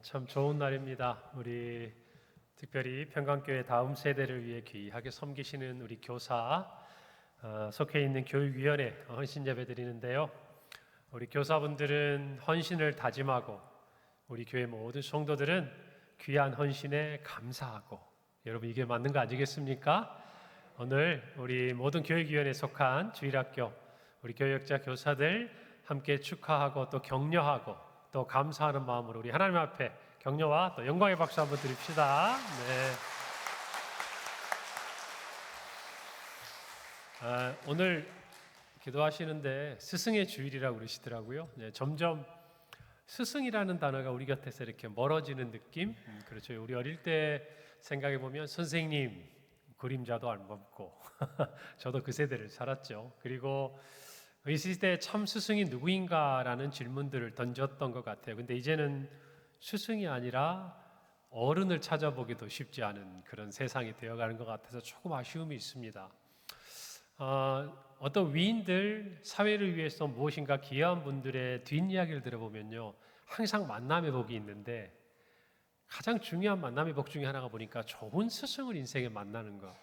참 좋은 날입니다. 우리 특별히 평강교회 다음 세대를 위해 귀하게 섬기시는 우리 교사 속해 있는 교육위원회 헌신 예배 드리는데요. 우리 교사분들은 헌신을 다짐하고 우리 교회 모든 성도들은 귀한 헌신에 감사하고, 여러분 이게 맞는 거 아니겠습니까? 오늘 우리 모든 교육위원회에 속한 주일학교 우리 교역자 교사들 함께 축하하고 또 격려하고 또 감사하는 마음으로 우리 하나님 앞에 격려와 또 영광의 박수 한번 드립시다. 네. 오늘 기도하시는데 스승의 주일이라고 그러시더라고요. 네, 점점 스승이라는 단어가 우리 곁에서 이렇게 멀어지는 느낌? 그렇죠. 우리 어릴 때 생각해 보면 선생님 그림자도 안 먹고 저도 그 세대를 살았죠. 그리고 이 시대에 참 스승이 누구인가라는 질문들을 던졌던 것 같아요. 근데 이제는 스승이 아니라 어른을 찾아보기도 쉽지 않은 그런 세상이 되어가는 것 같아서 조금 아쉬움이 있습니다. 어떤 위인들, 사회를 위해서 무엇인가 기여한 분들의 뒷이야기를 들어보면요, 항상 만남의 복이 있는데 가장 중요한 만남의 복 중에 하나가 보니까 좋은 스승을 인생에 만나는 것.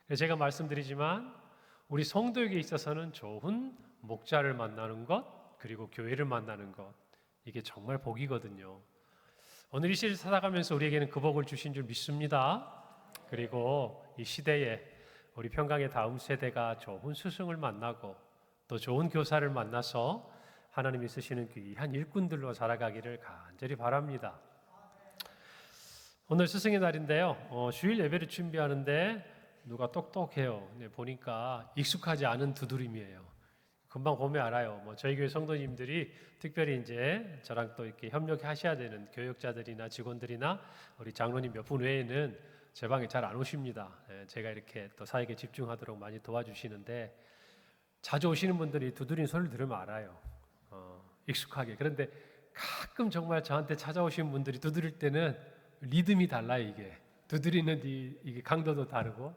그래서 제가 말씀드리지만 우리 성도에게 있어서는 좋은 목자를 만나는 것, 그리고 교회를 만나는 것, 이게 정말 복이거든요. 오늘 이 시를 살아가면서 우리에게는 그 복을 주신 줄 믿습니다. 그리고 이 시대에 우리 평강의 다음 세대가 좋은 스승을 만나고 또 좋은 교사를 만나서 하나님이 쓰시는 귀한 일꾼들로 살아가기를 간절히 바랍니다. 오늘 스승의 날인데요. 주일 예배를 준비하는데 누가 똑똑해요. 보니까 익숙하지 않은 두드림이에요. 금방 보면 알아요. 저희 교회 성도님들이 특별히 이제 저랑 또 이렇게 협력하셔야 되는 교역자들이나 직원들이나 우리 장로님 몇 분 외에는 제 방에 잘 안 오십니다. 제가 이렇게 또 사역에 집중하도록 많이 도와주시는데 자주 오시는 분들이 두드리는 소리를 들으면 알아요. 익숙하게. 그런데 가끔 정말 저한테 찾아오신 분들이 두드릴 때는 리듬이 달라요. 이게 두드리는 이게 강도도 다르고,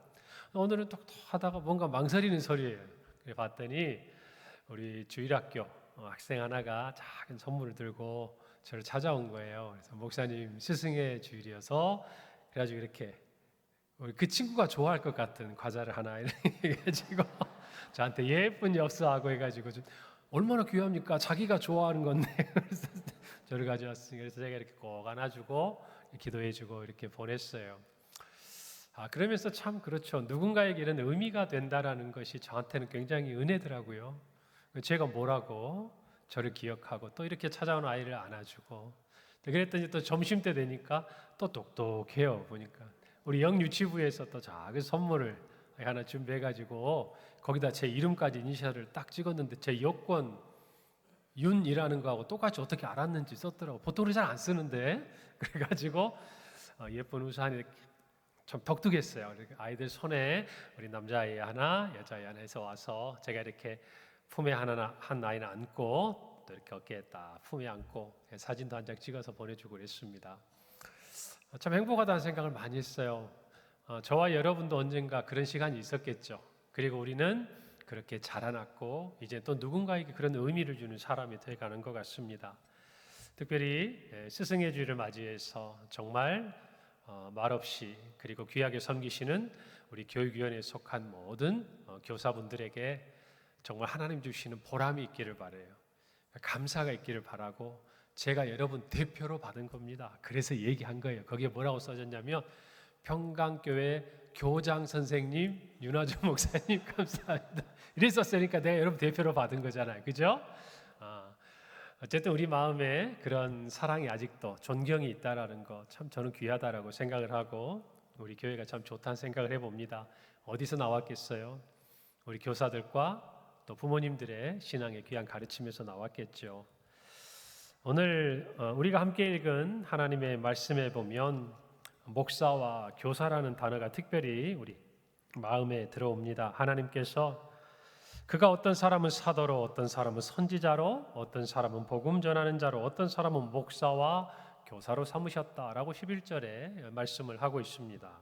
오늘은 똑똑하다가 뭔가 망설이는 소리예요. 그래 봤더니 우리 주일학교 학생 하나가 작은 선물을 들고 저를 찾아온 거예요. 그래서 목사님 스승의 주일이어서 그래가지고 이렇게 그 친구가 좋아할 것 같은 과자를 하나 이렇게 해가지고 저한테 예쁜 엽서하고 해가지고 좀 얼마나 귀합니까? 자기가 좋아하는 건데. 그래서 저를 가져왔으니까 그래서 제가 이렇게 꼭 안아주고 기도해주고 이렇게 보냈어요. 그러면서 참 그렇죠. 누군가에게는 의미가 된다라는 것이 저한테는 굉장히 은혜더라고요. 제가 뭐라고 저를 기억하고 또 이렇게 찾아온 아이를 안아주고, 그랬더니 또 점심때 되니까 또 똑똑해요. 보니까 우리 영유치부에서 또 작은 선물을 하나 준비해가지고 거기다 제 이름까지 이니셜을 딱 찍었는데 제 여권 윤이라는 거하고 똑같이 어떻게 알았는지 썼더라고. 보통은 잘 안 쓰는데. 그래가지고 예쁜 우산이 좀 독특했어요. 아이들 손에 우리 남자아이 하나 여자아이 하나 해서 와서 제가 이렇게 품에 한 아이는 안고 또 이렇게 어깨에 딱 품에 안고 사진도 한 장 찍어서 보내주고 그랬습니다. 참 행복하다는 생각을 많이 했어요. 저와 여러분도 언젠가 그런 시간이 있었겠죠. 그리고 우리는 그렇게 자라났고 이제 또 누군가에게 그런 의미를 주는 사람이 되어가는 것 같습니다. 특별히 스승의 주일을 맞이해서 정말 말없이 그리고 귀하게 섬기시는 우리 교육위원회에 속한 모든 교사분들에게 정말 하나님 주시는 보람이 있기를 바라요. 감사가 있기를 바라고 제가 여러분 대표로 받은 겁니다. 그래서 얘기한 거예요. 거기에 뭐라고 써졌냐면 평강교회 교장 선생님 윤아주 목사님 감사합니다. 이랬었으니까 내가 여러분 대표로 받은 거잖아요. 그죠? 어쨌든 우리 마음에 그런 사랑이 아직도 존경이 있다라는 거 참 저는 귀하다라고 생각을 하고 우리 교회가 참 좋다는 생각을 해봅니다. 어디서 나왔겠어요? 우리 교사들과 또 부모님들의 신앙의 귀한 가르침에서 나왔겠죠. 오늘 우리가 함께 읽은 하나님의 말씀에 보면 목사와 교사라는 단어가 특별히 우리 마음에 들어옵니다. 하나님께서 그가 어떤 사람은 사도로, 어떤 사람은 선지자로, 어떤 사람은 복음 전하는 자로, 어떤 사람은 목사와 교사로 삼으셨다라고 11절에 말씀을 하고 있습니다.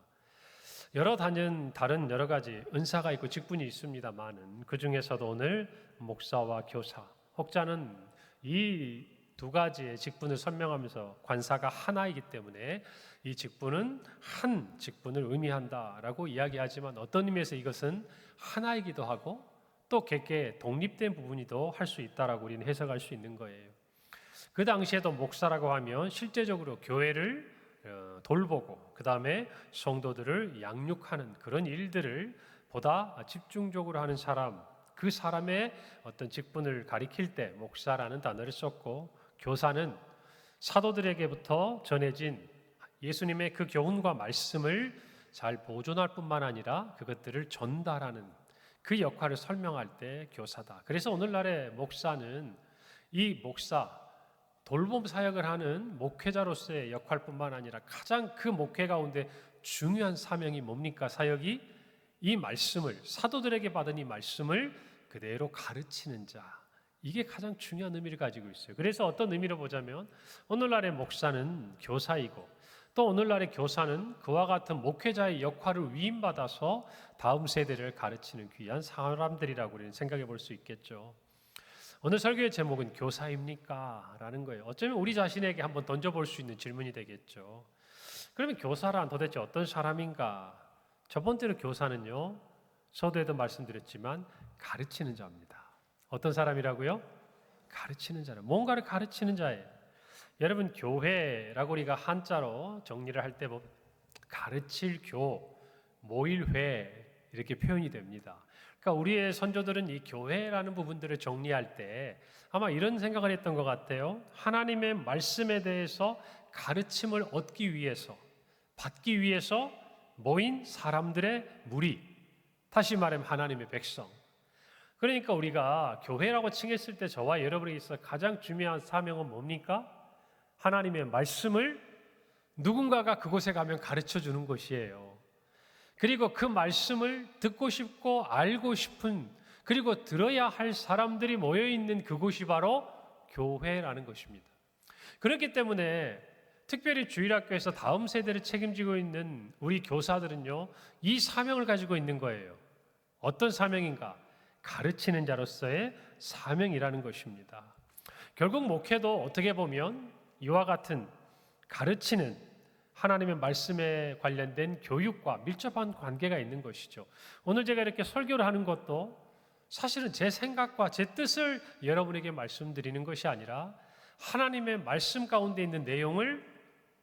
다른 여러 가지 은사가 있고 직분이 있습니다만은 그 중에서도 오늘 목사와 교사, 혹자는 이 두 가지의 직분을 설명하면서 관사가 하나이기 때문에 이 직분은 한 직분을 의미한다라고 이야기하지만 어떤 의미에서 이것은 하나이기도 하고 또 개개 독립된 부분이도 할 수 있다라고 우리는 해석할 수 있는 거예요. 그 당시에도 목사라고 하면 실제적으로 교회를 돌보고 그 다음에 성도들을 양육하는 그런 일들을 보다 집중적으로 하는 사람, 그 사람의 어떤 직분을 가리킬 때 목사라는 단어를 썼고, 교사는 사도들에게부터 전해진 예수님의 그 교훈과 말씀을 잘 보존할 뿐만 아니라 그것들을 전달하는 그 역할을 설명할 때 교사다. 그래서 오늘날의 목사는 이 목사, 돌봄 사역을 하는 목회자로서의 역할뿐만 아니라 가장 그 목회 가운데 중요한 사명이 뭡니까? 사역이 이 말씀을, 사도들에게 받은 이 말씀을 그대로 가르치는 자, 이게 가장 중요한 의미를 가지고 있어요. 그래서 어떤 의미로 보자면 오늘날의 목사는 교사이고 또 오늘날의 교사는 그와 같은 목회자의 역할을 위임받아서 다음 세대를 가르치는 귀한 사람들이라고 우리는 생각해 볼 수 있겠죠. 오늘 설교의 제목은 교사입니까? 라는 거예요. 어쩌면 우리 자신에게 한번 던져볼 수 있는 질문이 되겠죠. 그러면 교사란 도대체 어떤 사람인가? 첫 번째로 교사는요, 서두에도 말씀드렸지만 가르치는 자입니다. 어떤 사람이라고요? 가르치는 자예요. 뭔가를 가르치는 자예요. 여러분, 교회라고 우리가 한자로 정리를 할 때 가르칠 교, 모일 회 이렇게 표현이 됩니다. 그러니까 우리의 선조들은 이 교회라는 부분들을 정리할 때 아마 이런 생각을 했던 것 같아요. 하나님의 말씀에 대해서 가르침을 얻기 위해서, 받기 위해서 모인 사람들의 무리, 다시 말하면 하나님의 백성. 그러니까 우리가 교회라고 칭했을 때 저와 여러분에게 있어 가장 중요한 사명은 뭡니까? 하나님의 말씀을 누군가가 그곳에 가면 가르쳐 주는 것이에요. 그리고 그 말씀을 듣고 싶고 알고 싶은, 그리고 들어야 할 사람들이 모여 있는 그곳이 바로 교회라는 것입니다. 그렇기 때문에 특별히 주일학교에서 다음 세대를 책임지고 있는 우리 교사들은요, 이 사명을 가지고 있는 거예요. 어떤 사명인가? 가르치는 자로서의 사명이라는 것입니다. 결국 목회도 어떻게 보면 이와 같은 가르치는 하나님의 말씀에 관련된 교육과 밀접한 관계가 있는 것이죠. 오늘 제가 이렇게 설교를 하는 것도 사실은 제 생각과 제 뜻을 여러분에게 말씀드리는 것이 아니라 하나님의 말씀 가운데 있는 내용을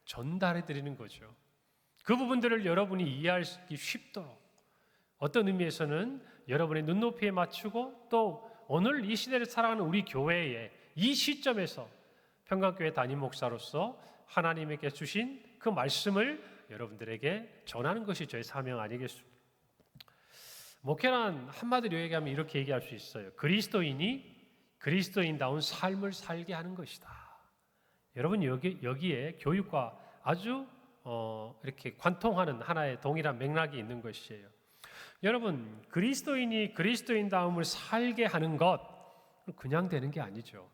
전달해 드리는 거죠. 그 부분들을 여러분이 이해하기 쉽도록, 어떤 의미에서는 여러분의 눈높이에 맞추고 또 오늘 이 시대를 살아가는 우리 교회의 이 시점에서 평강교회 담임 목사로서 하나님께 주신 그 말씀을 여러분들에게 전하는 것이 저의 사명 아니겠습니까? 목회란 한마디로 얘기하면 이렇게 얘기할 수 있어요. 그리스도인이 그리스도인다운 삶을 살게 하는 것이다. 여러분, 여기에 교육과 아주 이렇게 관통하는 하나의 동일한 맥락이 있는 것이에요. 여러분, 그리스도인이 그리스도인다움을 살게 하는 것 그냥 되는 게 아니죠.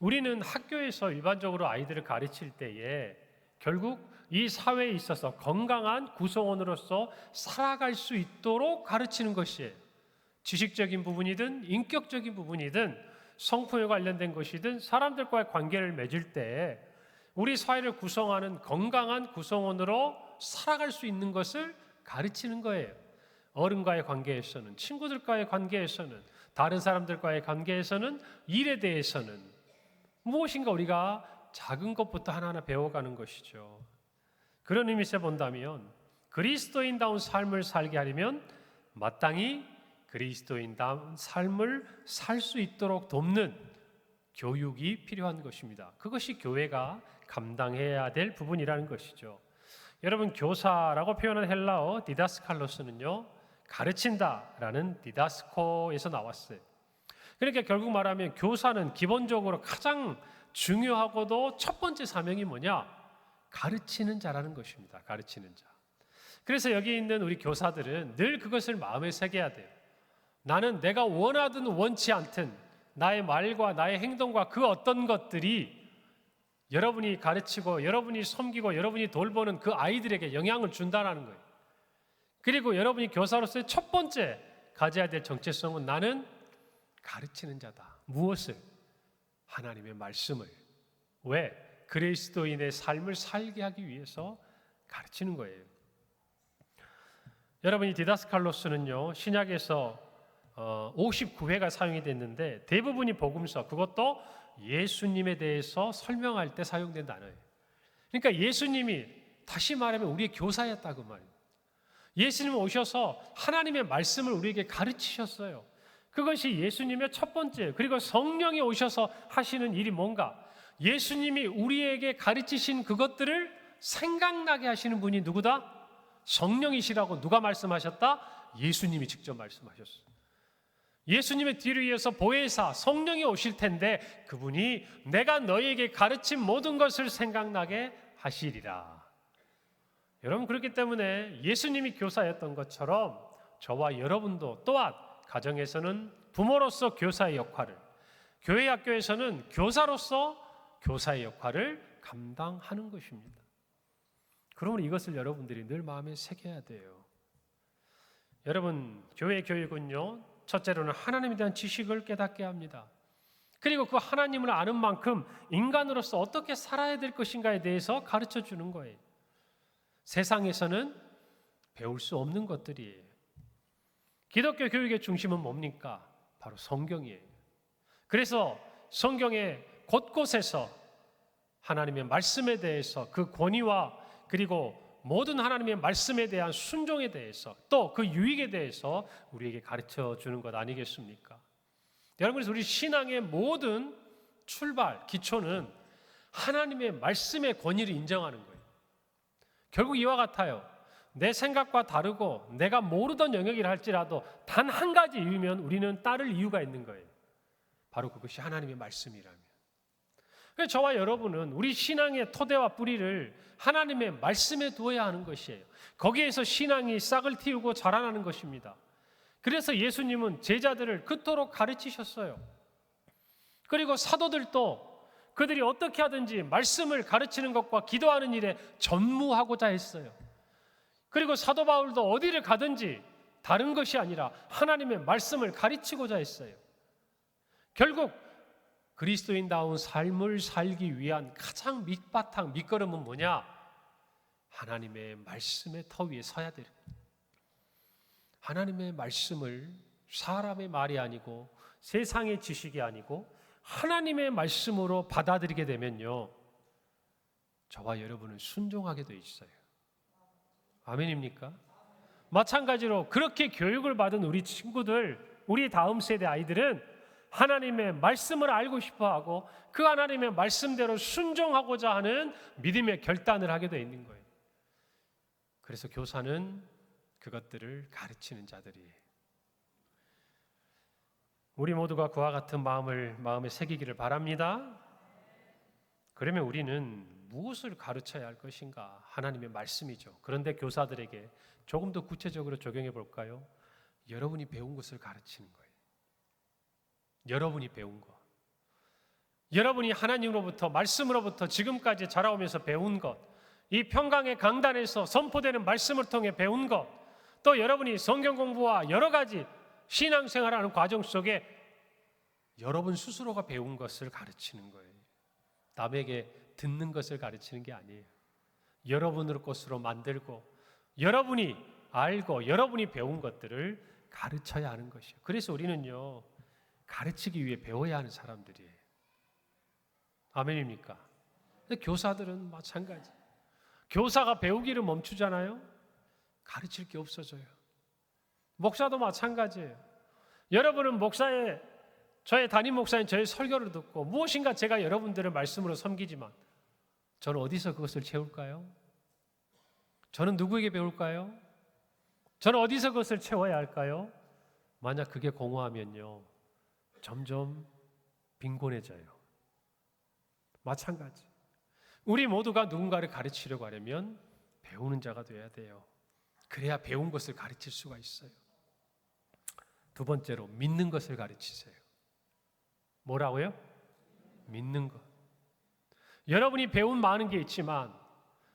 우리는 학교에서 일반적으로 아이들을 가르칠 때에 결국 이 사회에 있어서 건강한 구성원으로서 살아갈 수 있도록 가르치는 것이에요. 지식적인 부분이든 인격적인 부분이든 성품에 관련된 것이든 사람들과의 관계를 맺을 때 우리 사회를 구성하는 건강한 구성원으로 살아갈 수 있는 것을 가르치는 거예요. 어른과의 관계에서는, 친구들과의 관계에서는, 다른 사람들과의 관계에서는, 일에 대해서는 무엇인가 우리가 작은 것부터 하나하나 배워가는 것이죠. 그런 의미에서 본다면 그리스도인다운 삶을 살게 하려면 마땅히 그리스도인다운 삶을 살 수 있도록 돕는 교육이 필요한 것입니다. 그것이 교회가 감당해야 될 부분이라는 것이죠. 여러분, 교사라고 표현한 헬라어 디다스칼로스는요, 가르친다라는 디다스코에서 나왔어요. 그러니까 결국 말하면 교사는 기본적으로 가장 중요하고도 첫 번째 사명이 뭐냐? 가르치는 자라는 것입니다. 가르치는 자. 그래서 여기 있는 우리 교사들은 늘 그것을 마음에 새겨야 돼요. 나는 내가 원하든 원치 않든 나의 말과 나의 행동과 그 어떤 것들이 여러분이 가르치고 여러분이 섬기고 여러분이 돌보는 그 아이들에게 영향을 준다는 거예요. 그리고 여러분이 교사로서의 첫 번째 가져야 될 정체성은 나는 가르치는 자다. 무엇을? 하나님의 말씀을. 왜? 그리스도인의 삶을 살게 하기 위해서 가르치는 거예요. 여러분이 디다스칼로스는요, 신약에서 59회가 사용이 됐는데 대부분이 복음서, 그것도 예수님에 대해서 설명할 때 사용된 단어예요. 그러니까 예수님이 다시 말하면 우리의 교사였다고 말이에요. 예수님 오셔서 하나님의 말씀을 우리에게 가르치셨어요. 그것이 예수님의 첫 번째, 그리고 성령이 오셔서 하시는 일이 뭔가? 예수님이 우리에게 가르치신 그것들을 생각나게 하시는 분이 누구다? 성령이시라고 누가 말씀하셨다? 예수님이 직접 말씀하셨어요. 예수님의 뒤를 이어서 보혜사 성령이 오실 텐데 그분이 내가 너희에게 가르친 모든 것을 생각나게 하시리라. 여러분, 그렇기 때문에 예수님이 교사였던 것처럼 저와 여러분도 또한 가정에서는 부모로서 교사의 역할을, 교회 학교에서는 교사로서 교사의 역할을 감당하는 것입니다. 그러면 이것을 여러분들이 늘 마음에 새겨야 돼요. 여러분, 교회 교육은요, 첫째로는 하나님에 대한 지식을 깨닫게 합니다. 그리고 그 하나님을 아는 만큼 인간으로서 어떻게 살아야 될 것인가에 대해서 가르쳐 주는 거예요. 세상에서는 배울 수 없는 것들이에요. 기독교 교육의 중심은 뭡니까? 바로 성경이에요. 그래서 성경의 곳곳에서 하나님의 말씀에 대해서 그 권위와 그리고 모든 하나님의 말씀에 대한 순종에 대해서 또 그 유익에 대해서 우리에게 가르쳐 주는 것 아니겠습니까? 여러분, 우리 신앙의 모든 출발, 기초는 하나님의 말씀의 권위를 인정하는 거예요. 결국 이와 같아요. 내 생각과 다르고 내가 모르던 영역이라 할지라도 단 한 가지 이유면 우리는 따를 이유가 있는 거예요. 바로 그것이 하나님의 말씀이라면. 그래서 저와 여러분은 우리 신앙의 토대와 뿌리를 하나님의 말씀에 두어야 하는 것이에요. 거기에서 신앙이 싹을 틔우고 자라나는 것입니다. 그래서 예수님은 제자들을 그토록 가르치셨어요. 그리고 사도들도 그들이 어떻게 하든지 말씀을 가르치는 것과 기도하는 일에 전무하고자 했어요. 그리고 사도 바울도 어디를 가든지 다른 것이 아니라 하나님의 말씀을 가르치고자 했어요. 결국 그리스도인다운 삶을 살기 위한 가장 밑바탕, 밑거름은 뭐냐? 하나님의 말씀의 터 위에 서야 돼요. 하나님의 말씀을 사람의 말이 아니고 세상의 지식이 아니고 하나님의 말씀으로 받아들이게 되면요, 저와 여러분은 순종하게 돼 있어요. 아멘입니까? 마찬가지로 그렇게 교육을 받은 우리 친구들, 우리 다음 세대 아이들은 하나님의 말씀을 알고 싶어하고 그 하나님의 말씀대로 순종하고자 하는 믿음의 결단을 하게 돼 있는 거예요. 그래서 교사는 그것들을 가르치는 자들이에요. 우리 모두가 그와 같은 마음을 마음에 새기기를 바랍니다. 그러면 우리는 무엇을 가르쳐야 할 것인가? 하나님의 말씀이죠. 그런데 교사들에게 조금 더 구체적으로 적용해 볼까요? 여러분이 배운 것을 가르치는 거예요. 여러분이 배운 것, 여러분이 하나님으로부터 말씀으로부터 지금까지 자라오면서 배운 것, 이 평강의 강단에서 선포되는 말씀을 통해 배운 것, 또 여러분이 성경 공부와 여러 가지 신앙생활하는 과정 속에 여러분 스스로가 배운 것을 가르치는 거예요. 남에게 듣는 것을 가르치는 게 아니에요. 여러분으로 것으로 만들고 여러분이 알고 여러분이 배운 것들을 가르쳐야 하는 것이에요. 그래서 우리는요, 가르치기 위해 배워야 하는 사람들이에요. 아멘입니까? 근데 교사들은 마찬가지. 교사가 배우기를 멈추잖아요. 가르칠 게 없어져요. 목사도 마찬가지예요. 여러분은 저의 담임 목사인 저의 설교를 듣고 무엇인가 제가 여러분들을 말씀으로 섬기지만 저는 어디서 그것을 채울까요? 저는 누구에게 배울까요? 저는 어디서 그것을 채워야 할까요? 만약 그게 공허하면요, 점점 빈곤해져요. 마찬가지. 우리 모두가 누군가를 가르치려고 하려면 배우는 자가 돼야 돼요. 그래야 배운 것을 가르칠 수가 있어요. 두 번째로 믿는 것을 가르치세요. 뭐라고요? 믿는 것. 여러분이 배운 많은 게 있지만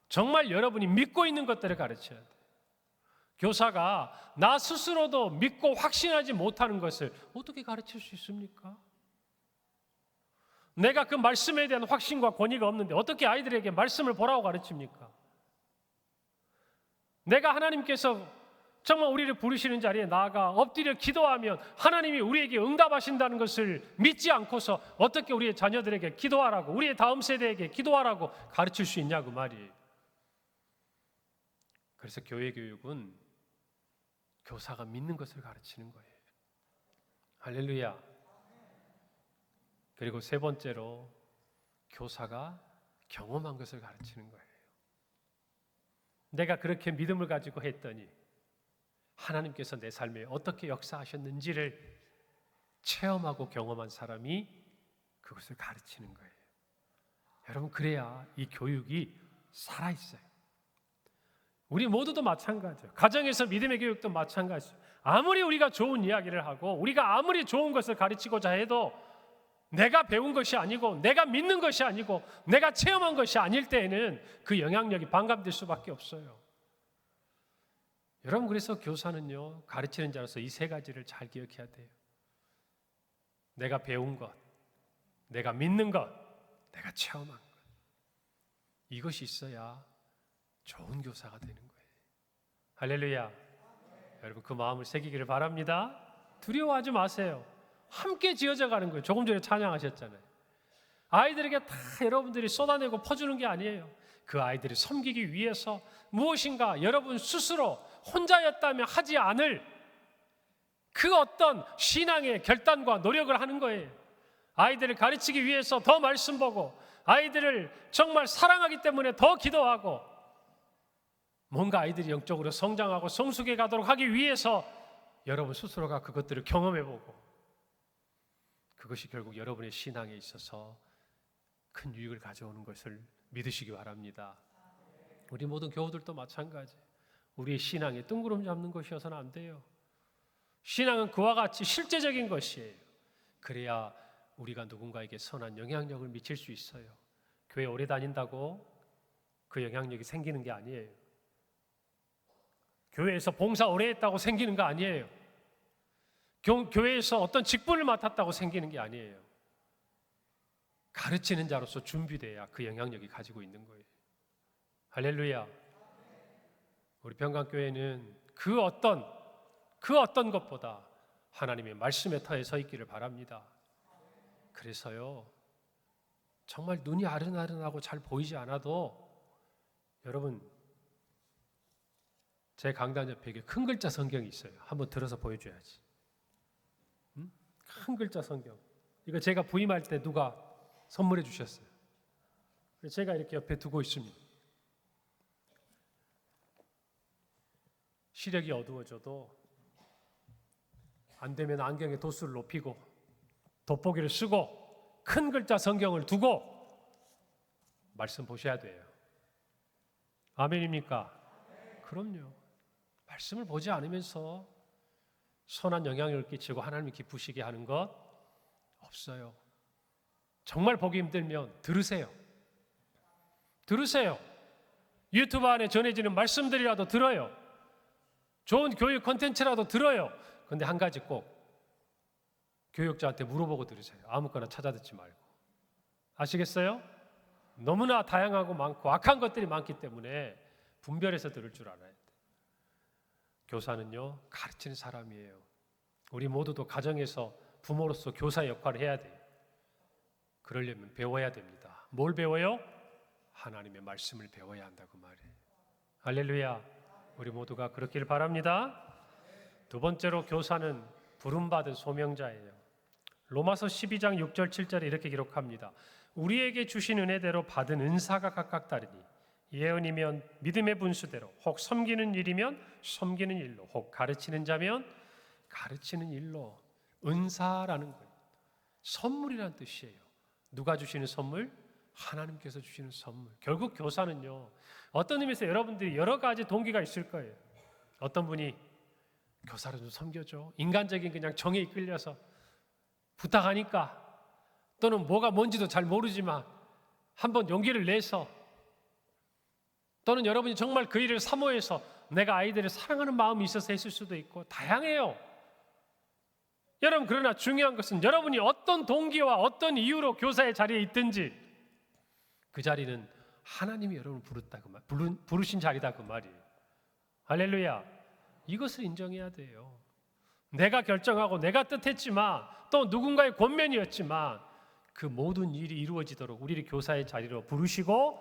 정말 여러분이 믿고 있는 것들을 가르쳐야 돼요. 교사가 나 스스로도 믿고 확신하지 못하는 것을 어떻게 가르칠 수 있습니까? 내가 그 말씀에 대한 확신과 권위가 없는데 어떻게 아이들에게 말씀을 보라고 가르칩니까? 내가 하나님께서 정말 우리를 부르시는 자리에 나아가 엎드려 기도하면 하나님이 우리에게 응답하신다는 것을 믿지 않고서 어떻게 우리의 자녀들에게 기도하라고, 우리의 다음 세대에게 기도하라고 가르칠 수 있냐고 말이에요. 그래서 교회 교육은 교사가 믿는 것을 가르치는 거예요. 할렐루야. 그리고 세 번째로 교사가 경험한 것을 가르치는 거예요. 내가 그렇게 믿음을 가지고 했더니 하나님께서 내 삶에 어떻게 역사하셨는지를 체험하고 경험한 사람이 그것을 가르치는 거예요. 여러분, 그래야 이 교육이 살아있어요. 우리 모두도 마찬가지예요. 가정에서 믿음의 교육도 마찬가지예요. 아무리 우리가 좋은 이야기를 하고 우리가 아무리 좋은 것을 가르치고자 해도 내가 배운 것이 아니고 내가 믿는 것이 아니고 내가 체험한 것이 아닐 때에는 그 영향력이 반감될 수밖에 없어요. 여러분, 그래서 교사는요, 가르치는 자로서 이 세 가지를 잘 기억해야 돼요. 내가 배운 것, 내가 믿는 것, 내가 체험한 것. 이것이 있어야 좋은 교사가 되는 거예요. 할렐루야. 여러분, 그 마음을 새기기를 바랍니다. 두려워하지 마세요. 함께 지어져 가는 거예요. 조금 전에 찬양하셨잖아요. 아이들에게 다 여러분들이 쏟아내고 퍼주는 게 아니에요. 그 아이들을 섬기기 위해서 무엇인가 여러분 스스로 혼자였다면 하지 않을 그 어떤 신앙의 결단과 노력을 하는 거예요. 아이들을 가르치기 위해서 더 말씀 보고 아이들을 정말 사랑하기 때문에 더 기도하고 뭔가 아이들이 영적으로 성장하고 성숙해 가도록 하기 위해서 여러분 스스로가 그것들을 경험해보고 그것이 결국 여러분의 신앙에 있어서 큰 유익을 가져오는 것을 믿으시기 바랍니다. 우리 모든 교우들도 마찬가지. 우리의 신앙에 뜬구름 잡는 것이어서는 안 돼요. 신앙은 그와 같이 실제적인 것이에요. 그래야 우리가 누군가에게 선한 영향력을 미칠 수 있어요. 교회 오래 다닌다고 그 영향력이 생기는 게 아니에요. 교회에서 봉사 오래 했다고 생기는 거 아니에요. 교회에서 어떤 직분을 맡았다고 생기는 게 아니에요. 가르치는 자로서 준비돼야 그 영향력이 가지고 있는 거예요. 할렐루야. 우리 평강교회는 그 어떤 것보다 하나님의 말씀의 터에 서 있기를 바랍니다. 그래서요, 정말 눈이 아른아른하고 잘 보이지 않아도 여러분, 제 강단 옆에 큰 글자 성경이 있어요. 한번 들어서 보여줘야지. 큰 글자 성경. 이거 제가 부임할 때 누가 선물해 주셨어요. 제가 이렇게 옆에 두고 있습니다. 시력이 어두워져도 안 되면 안경에 도수를 높이고 돋보기를 쓰고 큰 글자 성경을 두고 말씀 보셔야 돼요. 아멘입니까? 그럼요. 말씀을 보지 않으면서 선한 영향을 끼치고 하나님이 기쁘시게 하는 것 없어요. 정말 보기 힘들면 들으세요. 유튜브 안에 전해지는 말씀들이라도 들어요. 좋은 교육 콘텐츠라도 들어요. 근데 한 가지 꼭 교육자한테 물어보고 들으세요. 아무거나 찾아 듣지 말고. 아시겠어요? 너무나 다양하고 많고 악한 것들이 많기 때문에 분별해서 들을 줄 알아야 돼. 교사는요, 가르치는 사람이에요. 우리 모두도 가정에서 부모로서 교사 역할을 해야 돼요. 그러려면 배워야 됩니다. 뭘 배워요? 하나님의 말씀을 배워야 한다고 말해요. 할렐루야. 우리 모두가 그렇기를 바랍니다. 두 번째로 교사는 부름받은 소명자예요. 로마서 12장 6절 7절에 이렇게 기록합니다. 우리에게 주신 은혜대로 받은 은사가 각각 다르니 예언이면 믿음의 분수대로, 혹 섬기는 일이면 섬기는 일로, 혹 가르치는 자면 가르치는 일로. 은사라는 거예요. 선물이라는 뜻이에요. 누가 주시는 선물? 하나님께서 주시는 선물. 결국 교사는요, 어떤 의미에서 여러분들이 여러 가지 동기가 있을 거예요. 어떤 분이 교사를 좀 섬겨줘. 인간적인 그냥 정에 이끌려서 부탁하니까, 또는 뭐가 뭔지도 잘 모르지만 한번 용기를 내서, 또는 여러분이 정말 그 일을 사모해서 내가 아이들을 사랑하는 마음이 있어서 했을 수도 있고, 다양해요. 여러분, 그러나 중요한 것은 여러분이 어떤 동기와 어떤 이유로 교사의 자리에 있든지 그 자리는 하나님이 여러분을 부르신 자리다 그 말이에요. 할렐루야. 이것을 인정해야 돼요. 내가 결정하고 내가 뜻했지만 또 누군가의 권면이었지만 그 모든 일이 이루어지도록 우리를 교사의 자리로 부르시고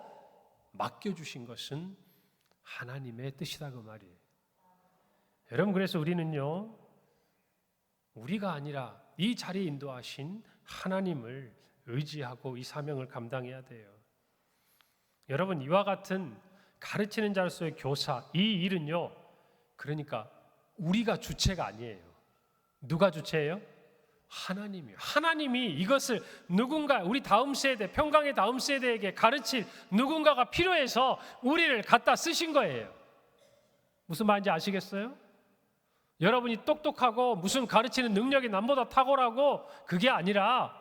맡겨주신 것은 하나님의 뜻이다 그 말이에요. 여러분, 그래서 우리는요, 우리가 아니라 이 자리에 인도하신 하나님을 의지하고 이 사명을 감당해야 돼요. 여러분, 이와 같은 가르치는 자로서의 교사, 이 일은요, 그러니까 우리가 주체가 아니에요. 누가 주체예요? 하나님이요. 하나님이 이것을 누군가, 우리 다음 세대, 평강의 다음 세대에게 가르칠 누군가가 필요해서 우리를 갖다 쓰신 거예요. 무슨 말인지 아시겠어요? 여러분이 똑똑하고 무슨 가르치는 능력이 남보다 탁월하고 그게 아니라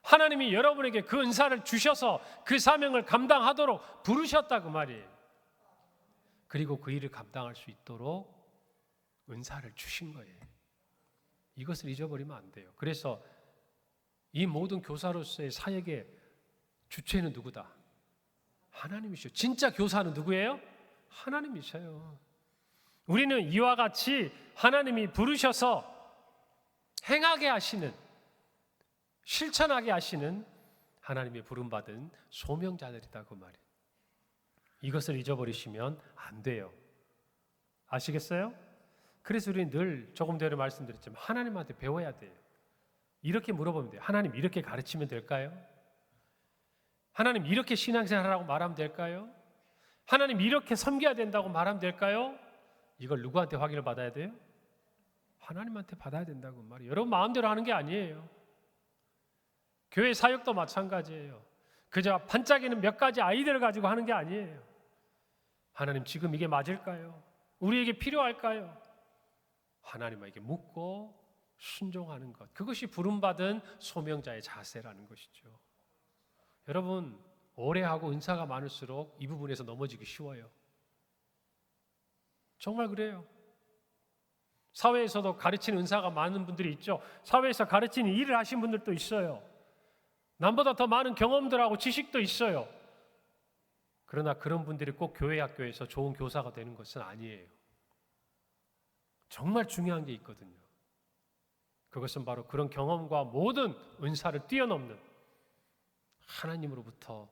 하나님이 여러분에게 그 은사를 주셔서 그 사명을 감당하도록 부르셨다 그 말이에요. 그리고 그 일을 감당할 수 있도록 은사를 주신 거예요. 이것을 잊어버리면 안 돼요. 그래서 이 모든 교사로서의 사역의 주체는 누구다? 하나님이시죠. 진짜 교사는 누구예요? 하나님이셔요. 우리는 이와 같이 하나님이 부르셔서 행하게 하시는, 실천하게 하시는 하나님의 부름받은 소명자들이다 그 말이에요. 이것을 잊어버리시면 안 돼요. 아시겠어요? 그래서 우리는 늘 조금 전에 말씀드렸지만 하나님한테 배워야 돼요. 이렇게 물어보면 돼요. 하나님, 이렇게 가르치면 될까요? 하나님, 이렇게 신앙생활하라고 말하면 될까요? 하나님, 이렇게 섬겨야 된다고 말하면 될까요? 이걸 누구한테 확인을 받아야 돼요? 하나님한테 받아야 된다고 말이에요. 여러분 마음대로 하는 게 아니에요. 교회 사역도 마찬가지예요. 그저 반짝이는 몇 가지 아이디어를 가지고 하는 게 아니에요. 하나님, 지금 이게 맞을까요? 우리에게 필요할까요? 하나님에게 묻고 순종하는 것, 그것이 부름받은 소명자의 자세라는 것이죠. 여러분, 오래 하고 은사가 많을수록 이 부분에서 넘어지기 쉬워요. 정말 그래요. 사회에서도 가르치는 은사가 많은 분들이 있죠. 사회에서 가르치는 일을 하신 분들도 있어요. 남보다 더 많은 경험들하고 지식도 있어요. 그러나 그런 분들이 꼭 교회 학교에서 좋은 교사가 되는 것은 아니에요. 정말 중요한 게 있거든요. 그것은 바로 그런 경험과 모든 은사를 뛰어넘는 하나님으로부터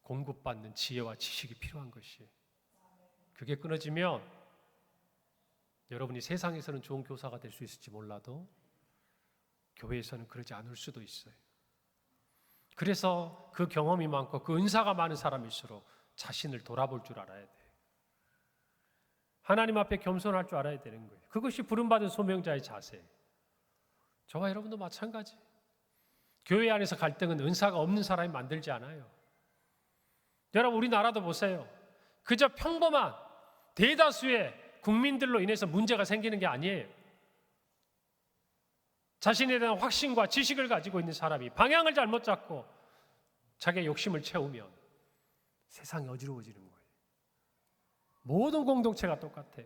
공급받는 지혜와 지식이 필요한 것이에요. 그게 끊어지면 여러분이 세상에서는 좋은 교사가 될 수 있을지 몰라도 교회에서는 그러지 않을 수도 있어요. 그래서 그 경험이 많고 그 은사가 많은 사람일수록 자신을 돌아볼 줄 알아야 돼요. 하나님 앞에 겸손할 줄 알아야 되는 거예요. 그것이 부름받은 소명자의 자세예요. 저와 여러분도 마찬가지. 교회 안에서 갈등은 은사가 없는 사람이 만들지 않아요. 여러분, 우리나라도 보세요. 그저 평범한 대다수의 국민들로 인해서 문제가 생기는 게 아니에요. 자신에 대한 확신과 지식을 가지고 있는 사람이 방향을 잘못 잡고 자기의 욕심을 채우면 세상이 어지러워지는 거예요. 모든 공동체가 똑같아요.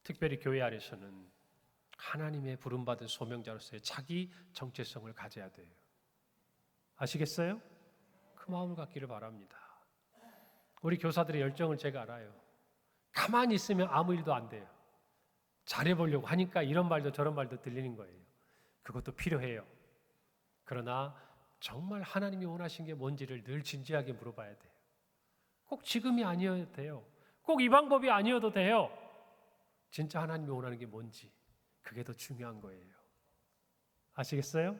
특별히 교회 안에서는 하나님의 부름받은 소명자로서의 자기 정체성을 가져야 돼요. 아시겠어요? 그 마음을 갖기를 바랍니다. 우리 교사들의 열정을 제가 알아요. 가만히 있으면 아무 일도 안 돼요. 잘해보려고 하니까 이런 말도 저런 말도 들리는 거예요. 그것도 필요해요. 그러나 정말 하나님이 원하신 게 뭔지를 늘 진지하게 물어봐야 돼요. 꼭 지금이 아니어도 돼요. 꼭 이 방법이 아니어도 돼요. 진짜 하나님이 원하는 게 뭔지, 그게 더 중요한 거예요. 아시겠어요?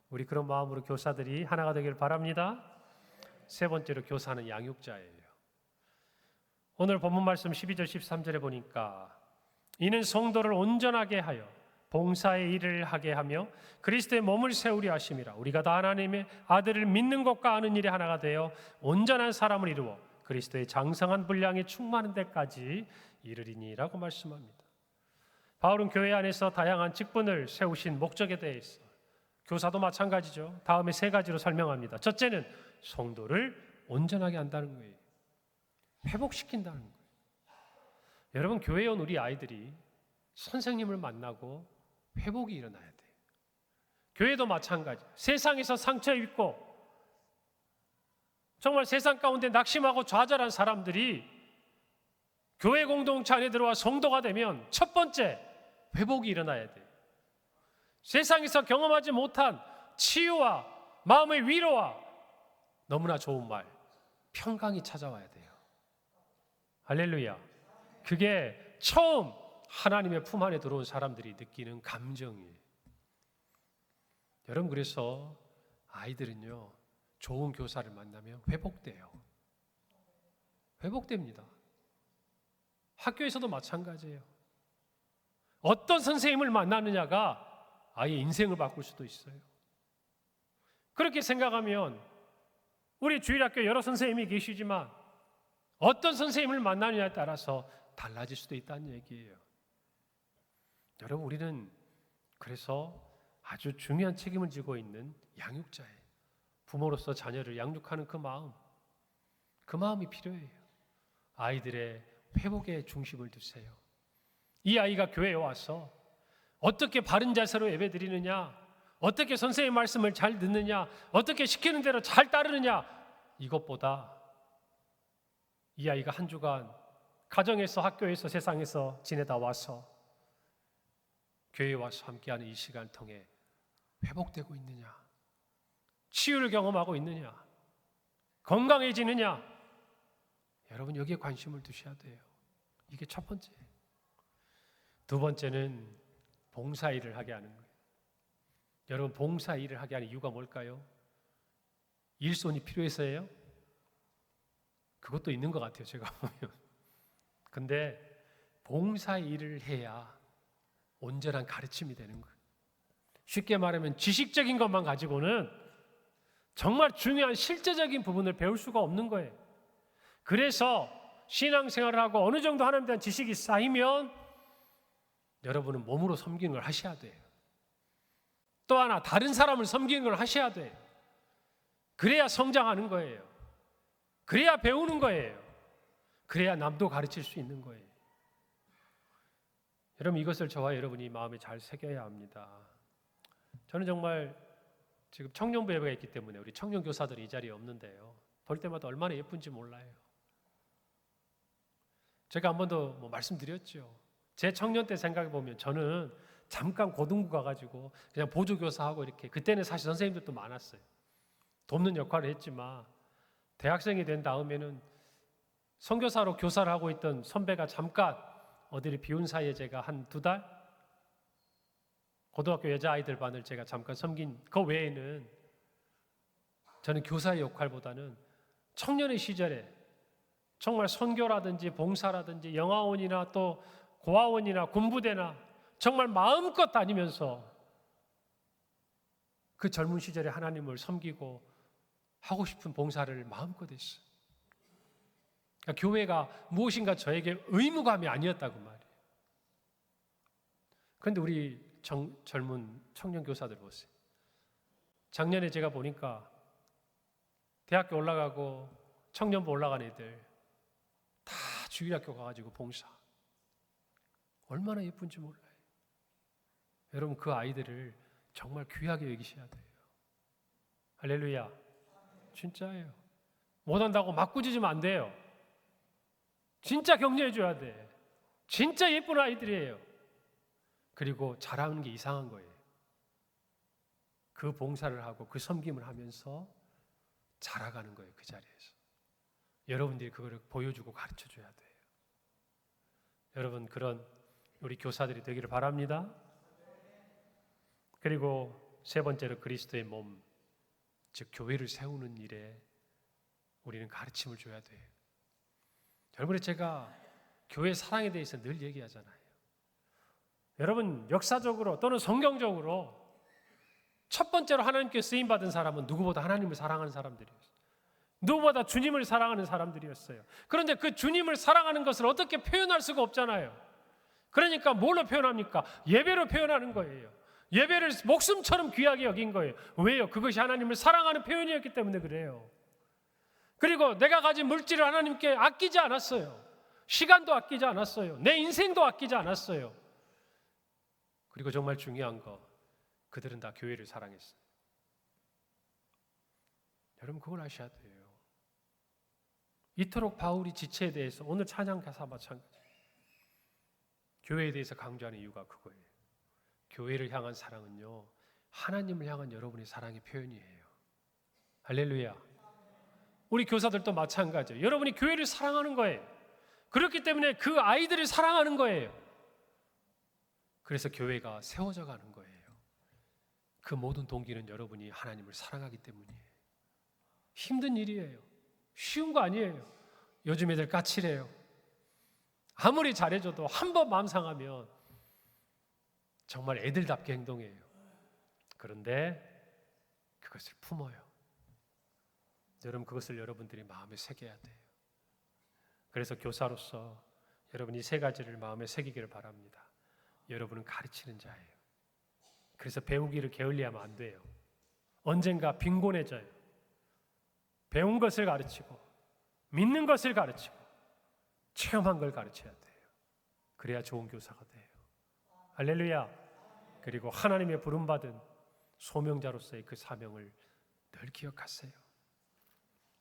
우리 그런 마음으로 교사들이 하나가 되기를 바랍니다. 세 번째로, 교사는 양육자예요. 오늘 본문 말씀 12절 13절에 보니까 이는 성도를 온전하게 하여 봉사의 일을 하게 하며 그리스도의 몸을 세우려 하심이라. 우리가 다 하나님의 아들을 믿는 것과 아는 일이 하나가 되어 온전한 사람을 이루어 그리스도의 장성한 분량에 충만한 데까지 이르리니라고 말씀합니다. 바울은 교회 안에서 다양한 직분을 세우신 목적에 대해서, 교사도 마찬가지죠. 다음에 세 가지로 설명합니다. 첫째는 성도를 온전하게 한다는 거예요. 회복시킨다는 거예요. 여러분, 교회에 온 우리 아이들이 선생님을 만나고 회복이 일어나야 돼요. 교회도 마찬가지. 세상에서 상처 입고 정말 세상 가운데 낙심하고 좌절한 사람들이 교회 공동체 안에 들어와 성도가 되면 첫 번째 회복이 일어나야 돼요. 세상에서 경험하지 못한 치유와 마음의 위로와 너무나 좋은 말, 평강이 찾아와야 돼요. 할렐루야. 그게 처음 하나님의 품 안에 들어온 사람들이 느끼는 감정이에요. 여러분, 그래서 아이들은요, 좋은 교사를 만나면 회복돼요. 회복됩니다. 학교에서도 마찬가지예요. 어떤 선생님을 만나느냐가 아예 인생을 바꿀 수도 있어요. 그렇게 생각하면 우리 주일학교 여러 선생님이 계시지만 어떤 선생님을 만나느냐에 따라서 달라질 수도 있다는 얘기예요. 여러분, 우리는 그래서 아주 중요한 책임을 지고 있는 양육자예요. 부모로서 자녀를 양육하는 그 마음이 필요해요. 아이들의 회복에 중심을 두세요. 이 아이가 교회에 와서 어떻게 바른 자세로 예배드리느냐, 어떻게 선생님의 말씀을 잘 듣느냐, 어떻게 시키는 대로 잘 따르느냐, 이것보다 이 아이가 한 주간 가정에서, 학교에서, 세상에서 지내다 와서 교회에 와서 함께하는 이 시간을 통해 회복되고 있느냐, 치유를 경험하고 있느냐, 건강해지느냐, 여러분 여기에 관심을 두셔야 돼요. 이게 첫 번째예요. 두 번째는 봉사일을 하게 하는 거예요. 여러분, 봉사일을 하게 하는 이유가 뭘까요? 일손이 필요해서예요? 그것도 있는 것 같아요, 제가 보면. 근데 봉사일을 해야 온전한 가르침이 되는 거예요. 쉽게 말하면 지식적인 것만 가지고는 정말 중요한 실제적인 부분을 배울 수가 없는 거예요. 그래서 신앙생활을 하고 어느 정도 하나님에 대한 지식이 쌓이면 여러분은 몸으로 섬기는 걸 하셔야 돼요. 또 하나, 다른 사람을 섬기는 걸 하셔야 돼요. 그래야 성장하는 거예요. 그래야 배우는 거예요. 그래야 남도 가르칠 수 있는 거예요. 여러분, 이것을 저와 여러분이 마음에 잘 새겨야 합니다. 저는 정말 지금 청년부 예배가 있기 때문에 우리 청년 교사들이 이 자리에 없는데요, 볼 때마다 얼마나 예쁜지 몰라요. 제가 한 번도 말씀드렸죠. 제 청년 때 생각해 보면 저는 잠깐 고등부 가가지고 그냥 보조교사하고 이렇게, 그때는 사실 선생님들도 많았어요. 돕는 역할을 했지만 대학생이 된 다음에는 선교사로 교사를 하고 있던 선배가 잠깐 어디를 비운 사이에 제가 한 2달 고등학교 여자아이들 반을 제가 잠깐 섬긴 그 외에는 저는 교사의 역할보다는 청년의 시절에 정말 선교라든지 봉사라든지 영화원이나 또 고아원이나 군부대나 정말 마음껏 다니면서 그 젊은 시절에 하나님을 섬기고 하고 싶은 봉사를 마음껏 했어요. 그러니까 교회가 무엇인가 저에게 의무감이 아니었다고 말이에요. 그런데 우리 젊은 청년 교사들 보세요. 작년에 제가 보니까 대학교 올라가고 청년부 올라간 애들 다 주일학교 가가지고 봉사. 얼마나 예쁜지 몰라요. 여러분, 그 아이들을 정말 귀하게 여기셔야 돼요. 할렐루야. 진짜예요. 못한다고 막 꾸짖으면 안 돼요. 진짜 격려해 줘야 돼. 진짜 예쁜 아이들이에요. 그리고 잘하는 게 이상한 거예요. 그 봉사를 하고 그 섬김을 하면서 자라가는 거예요, 그 자리에서. 여러분들이 그거를 보여주고 가르쳐 줘야 돼요. 여러분, 그런 우리 교사들이 되기를 바랍니다. 그리고 세 번째로 그리스도의 몸, 즉 교회를 세우는 일에 우리는 가르침을 줘야 돼요. 여러분이, 제가 교회 사랑에 대해서 늘 얘기하잖아요. 여러분, 역사적으로 또는 성경적으로 첫 번째로 하나님께 쓰임받은 사람은 누구보다 하나님을 사랑하는 사람들이었어요. 누구보다 주님을 사랑하는 사람들이었어요. 그런데 그 주님을 사랑하는 것을 어떻게 표현할 수가 없잖아요. 그러니까 뭘로 표현합니까? 예배로 표현하는 거예요. 예배를 목숨처럼 귀하게 여긴 거예요. 왜요? 그것이 하나님을 사랑하는 표현이었기 때문에 그래요. 그리고 내가 가진 물질을 하나님께 아끼지 않았어요. 시간도 아끼지 않았어요. 내 인생도 아끼지 않았어요. 그리고 정말 중요한 거, 그들은 다 교회를 사랑했어요. 여러분 그걸 아셔야 돼요. 이토록 바울이 지체에 대해서, 오늘 찬양 가사 마찬가지, 교회에 대해서 강조하는 이유가 그거예요. 교회를 향한 사랑은요, 하나님을 향한 여러분의 사랑의 표현이에요. 할렐루야. 우리 교사들도 마찬가지예요. 여러분이 교회를 사랑하는 거예요. 그렇기 때문에 그 아이들을 사랑하는 거예요. 그래서 교회가 세워져 가는 거예요. 그 모든 동기는 여러분이 하나님을 사랑하기 때문이에요. 힘든 일이에요. 쉬운 거 아니에요. 요즘 애들 까칠해요. 아무리 잘해줘도 한 번 마음 상하면 정말 애들답게 행동해요. 그런데 그것을 품어요. 여러분 그것을 여러분들이 마음에 새겨야 돼요. 그래서 교사로서 여러분이 세 가지를 마음에 새기기를 바랍니다. 여러분은 가르치는 자예요. 그래서 배우기를 게을리하면 안 돼요. 언젠가 빈곤해져요. 배운 것을 가르치고 믿는 것을 가르치고 체험한 걸 가르쳐야 돼요. 그래야 좋은 교사가 돼요. 할렐루야. 그리고 하나님의 부름받은 소명자로서의 그 사명을 늘 기억하세요.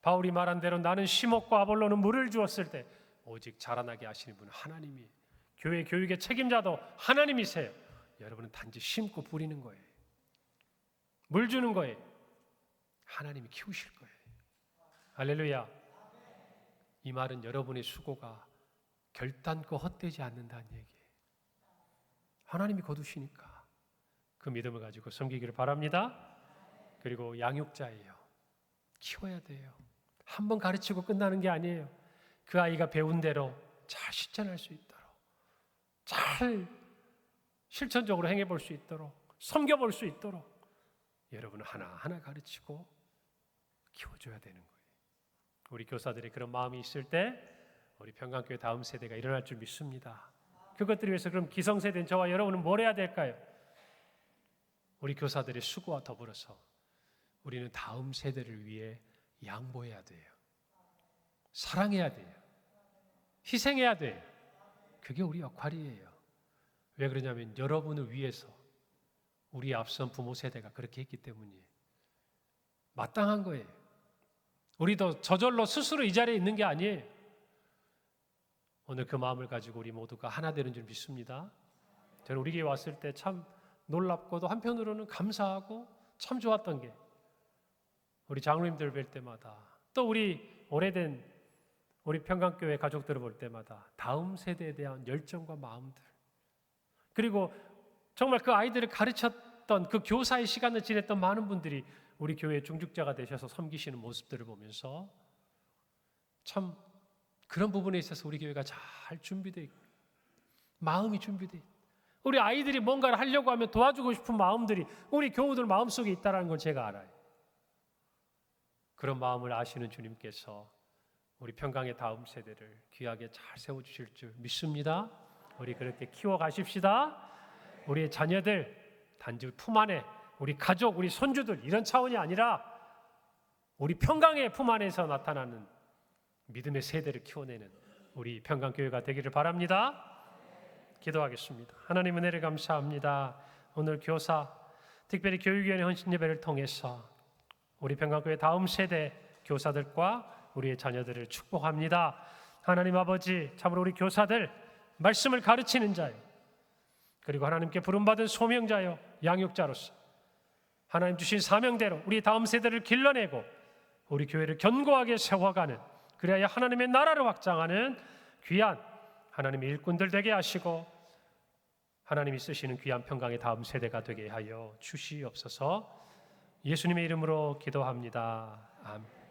바울이 말한 대로 나는 심었고 아볼로는 물을 주었을 때 오직 자라나게 하시는 분은 하나님이, 교회 교육의 책임자도 하나님이세요. 여러분은 단지 심고 뿌리는 거예요. 물 주는 거예요. 하나님이 키우실 거예요. 할렐루야. 이 말은 여러분의 수고가 결단코 헛되지 않는다는 얘기예요. 하나님이 거두시니까 그 믿음을 가지고 섬기기를 바랍니다. 그리고 양육자예요. 키워야 돼요. 한 번 가르치고 끝나는 게 아니에요. 그 아이가 배운 대로 잘 실천할 수 있도록, 잘 실천적으로 행해볼 수 있도록, 섬겨볼 수 있도록 여러분은 하나하나 가르치고 키워줘야 되는 거예요. 우리 교사들이 그런 마음이 있을 때 우리 평강교회 다음 세대가 일어날 줄 믿습니다. 그것들을 위해서 그럼 기성세대인 저와 여러분은 뭘 해야 될까요? 우리 교사들의 수고와 더불어서 우리는 다음 세대를 위해 양보해야 돼요. 사랑해야 돼요. 희생해야 돼요. 그게 우리 역할이에요. 왜 그러냐면 여러분을 위해서 우리 앞선 부모 세대가 그렇게 했기 때문이에요. 마땅한 거예요. 우리도 저절로 스스로 이 자리에 있는 게 아니에요. 오늘 그 마음을 가지고 우리 모두가 하나 되는 줄 믿습니다. 저는 우리 교회 왔을 때 참 놀랍고도 한편으로는 감사하고 참 좋았던 게, 우리 장로님들 뵐 때마다, 또 우리 오래된 우리 평강교회 가족들을 볼 때마다 다음 세대에 대한 열정과 마음들, 그리고 정말 그 아이들을 가르쳤던 그 교사의 시간을 지냈던 많은 분들이 우리 교회의 중직자가 되셔서 섬기시는 모습들을 보면서 참 그런 부분에 있어서 우리 교회가 잘 준비되어 있고 마음이 준비되어 있고, 우리 아이들이 뭔가를 하려고 하면 도와주고 싶은 마음들이 우리 교우들 마음속에 있다는 걸 제가 알아요. 그런 마음을 아시는 주님께서 우리 평강의 다음 세대를 귀하게 잘 세워주실 줄 믿습니다. 우리 그렇게 키워가십시다. 우리의 자녀들 단지 품 안에, 우리 가족, 우리 손주들, 이런 차원이 아니라 우리 평강의 품 안에서 나타나는 믿음의 세대를 키워내는 우리 평강교회가 되기를 바랍니다. 기도하겠습니다. 하나님 은혜를 감사합니다. 오늘 교사, 특별히 교육위원회 헌신예배를 통해서 우리 평강교회 다음 세대 교사들과 우리의 자녀들을 축복합니다. 하나님 아버지, 참으로 우리 교사들 말씀을 가르치는 자요, 그리고 하나님께 부름받은 소명자요, 양육자로서 하나님 주신 사명대로 우리 다음 세대를 길러내고 우리 교회를 견고하게 세워가는, 그래야 하나님의 나라를 확장하는 귀한 하나님의 일꾼들 되게 하시고 하나님이 쓰시는 귀한 평강의 다음 세대가 되게 하여 주시옵소서. 예수님의 이름으로 기도합니다. 아멘.